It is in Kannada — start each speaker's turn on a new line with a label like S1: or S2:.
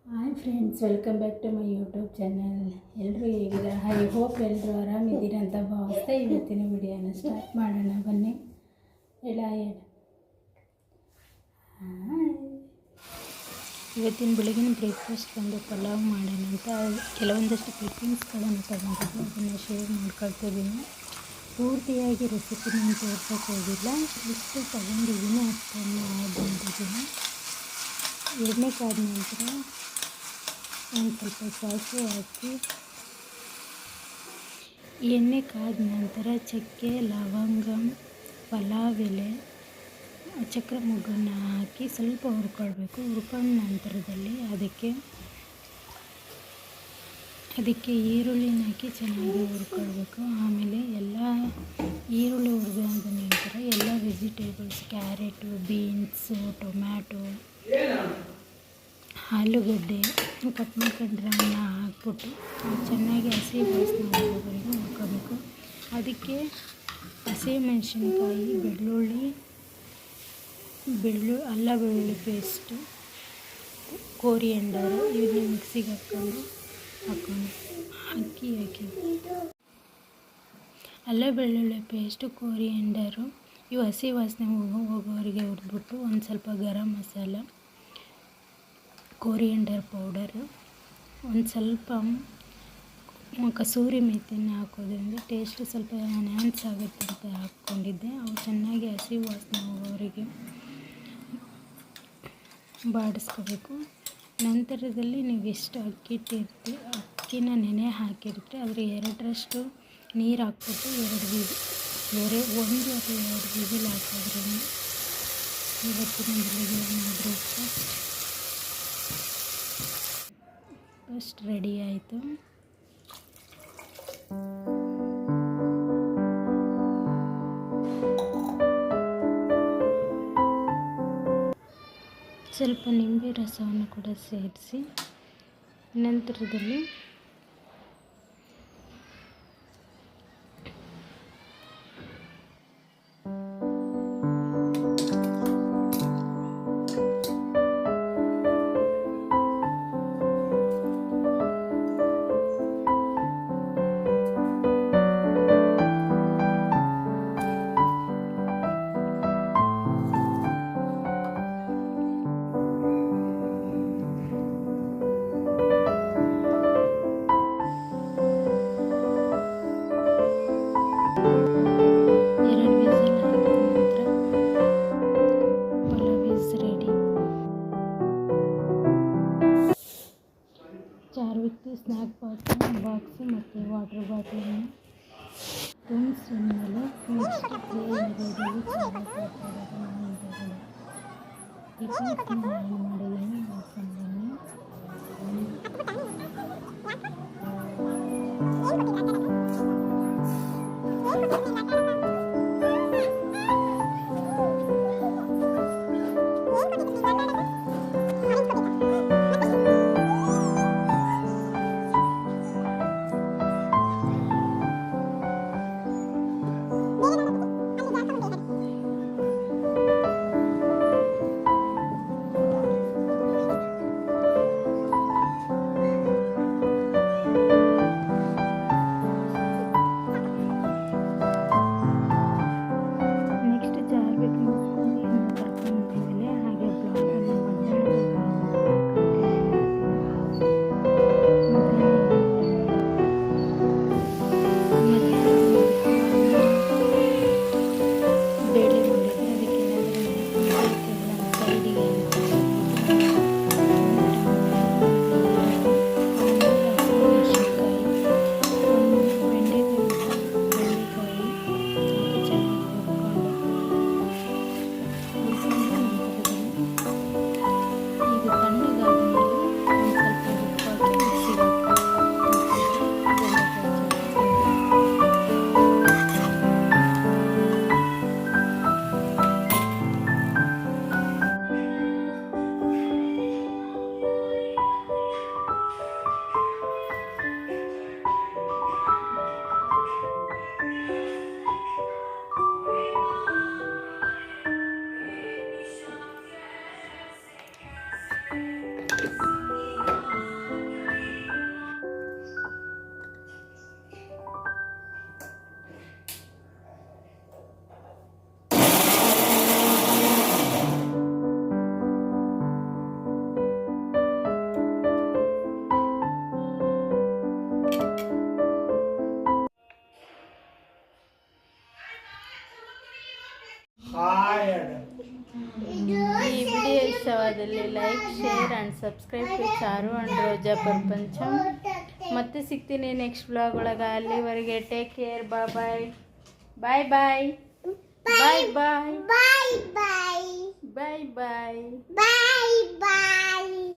S1: Hi friends, welcome back to my YouTube channel. ಎಲ್ಲರೂ ಹೇಗಿದ್ದಾರೆ? ಐ ಹೋಪ್ ಎಲ್ಲರೂ ಆರಾಮಿದ್ದೀರ ಅಂತ ಭಾವಿಸ್ತಾ ಇವತ್ತಿನ ವಿಡಿಯೋನ ಸ್ಟಾರ್ಟ್ ಮಾಡೋಣ. ಬನ್ನಿ. ಇವತ್ತಿನ ಬೆಳಗಿನ ಬ್ರೇಕ್ಫಾಸ್ಟ್ ಬಂದು ಪಲಾವ್ ಮಾಡೋಣ ಅಂತ ಕೆಲವೊಂದಷ್ಟು ಕ್ಲಿಪ್ಪಿಂಗ್ಸ್ಗಳನ್ನು ತಗೊಂಡಿದ್ದು ಅದನ್ನು ಶೇರ್ ಮಾಡ್ಕೊಳ್ತಿದ್ದೀನಿ. ಪೂರ್ತಿಯಾಗಿ ರೆಸಿಪಿ ನಾನು ತೋರ್ಸೋಕೆ ಹೋಗಿಲ್ಲ. ಎಷ್ಟು ತಗೊಂಡಿದ್ದೀನಿ ಅಷ್ಟನ್ನು ಬಂದಿದ್ದೀನಿ. ಎಣ್ಣೆ ಕಾದ ನಂತರ ಒಂದು ಸ್ವಲ್ಪ ಸಾಸಿವೆ ಹಾಕಿ, ಎಣ್ಣೆ ಕಾದ ನಂತರ ಚಕ್ಕೆ, ಲವಂಗ, ಪಲಾವ್ ಎಲೆ, ಚಕ್ರ ಮೊಗ್ಗನ್ನು ಹಾಕಿ ಸ್ವಲ್ಪ ಹುರ್ಕೊಳ್ಬೇಕು. ಹುರ್ಕೊಂಡ ನಂತರದಲ್ಲಿ ಅದಕ್ಕೆ ಈರುಳ್ಳಿನ ಹಾಕಿ ಚೆನ್ನಾಗಿ ಹುರ್ಕೊಳ್ಬೇಕು. ಆಮೇಲೆ ಎಲ್ಲ ಈರುಳ್ಳಿ ಹುರಿದಾದ ನಂತರ ಎಲ್ಲ ವೆಜಿಟೇಬಲ್ಸ್, ಕ್ಯಾರೆಟು, ಬೀನ್ಸು, ಟೊಮ್ಯಾಟೊ, ಆಲೂಗಡ್ಡೆ ಕಟ್ ಮಾಡ್ಕೊಂಡ್ರನ್ನ ಹಾಕ್ಬಿಟ್ಟು ಚೆನ್ನಾಗಿ ಹಸಿ ವಾಸನೆ ಹೋಗೋವರೆಗೂ ಹುರ್ಕೋಬೇಕು. ಅದಕ್ಕೆ ಹಸಿಮೆಣಸಿನ್ಕಾಯಿ, ಅಲ್ಲ ಬೆಳ್ಳುಳ್ಳಿ ಪೇಸ್ಟು, ಕೋರಿಯಂಡರು ಇವನ್ನ ಮಿಕ್ಸಿಗೆ ಹಾಕಿ ಅಲ್ಲ ಬೆಳ್ಳುಳ್ಳಿ ಪೇಸ್ಟು, ಕೋರಿಯಂಡರು ಇವು ಹಸಿ ವಾಸನೆ ಹೋಗೋವರೆಗೆ ಹುರಿದ್ಬಿಟ್ಟು ಒಂದು ಸ್ವಲ್ಪ ಗರಂ ಮಸಾಲ, ಕೋರಿಯಂಡರ್ ಪೌಡರು, ಒಂದು ಸ್ವಲ್ಪ ಕಸೂರಿ ಮೆಥಿನ ಹಾಕೋದ್ರಿಂದ ಟೇಸ್ಟ್ ಸ್ವಲ್ಪ ಎನ್ಹಾನ್ಸ್ ಆಗುತ್ತೆ ಅಂತ ಹಾಕ್ಕೊಂಡಿದ್ದೆ. ಅವು ಚೆನ್ನಾಗಿ ಹಸಿ ವಾಸನೆ ಹೋಗೋವರೆಗೆ ಬಾಡಿಸ್ಕೋಬೇಕು. ನಂತರದಲ್ಲಿ ನೀವು ಎಷ್ಟು ಅಕ್ಕಿನ ನೆನೆ ಹಾಕಿರ್ತೀರಿ ಅದರ 2ರಷ್ಟು ನೀರು ಹಾಕ್ಬಿಟ್ಟು 1 ಅಥವಾ 2 ವಿಸಿಲ್ ಹಾಕೋದ್ರಿಂದ ಇವತ್ತಿನ ಬೆಳಗಿನ ಬ್ರೇಕ್ಫಾಸ್ಟ್ ರೆಡಿ ಆಯಿತು. ಸ್ವಲ್ಪ ನಿಂಬೆ ರಸವನ್ನು ಕೂಡ ಸೇರಿಸಿ ನಂತರದಲ್ಲಿ ಚಾರ್ವಿಕ್ ಸ್ನ್ಯಾಕ್ ಬಾಕ್ಸು ಮತ್ತು ವಾಟರ್ ಬಾಟಲನ್ನು ತುಂಬಿಸಿ ಮೇಲೆ ನೆಕ್ಸ್ಟ್ ಪ್ಲೇ ಇರೋದ್ರಲ್ಲಿ ಮಾಡಿದ್ದೀನಿ. ಇಷ್ಟವಾದಲ್ಲಿ like share and subscribe to Charu and Roja Prapancham. ಮತ್ತೆ ಸಿಗ್ತೀನಿ ನೆಕ್ಸ್ಟ್ ಬ್ಲಾಗ್ ಒಳಗೆ. ಅಲ್ಲಿವರೆಗೆ ಟೇಕ್ ಕೇರ್. ಬಾಯ್ ಬಾಯ್ ಬಾಯ್ ಬಾಯ್ ಬಾಯ್ ಬಾಯ್ ಬಾಯ್ ಬಾಯ್ ಬಾಯ್ ಬಾಯ್ ಬಾಯ್ ಬಾಯ್.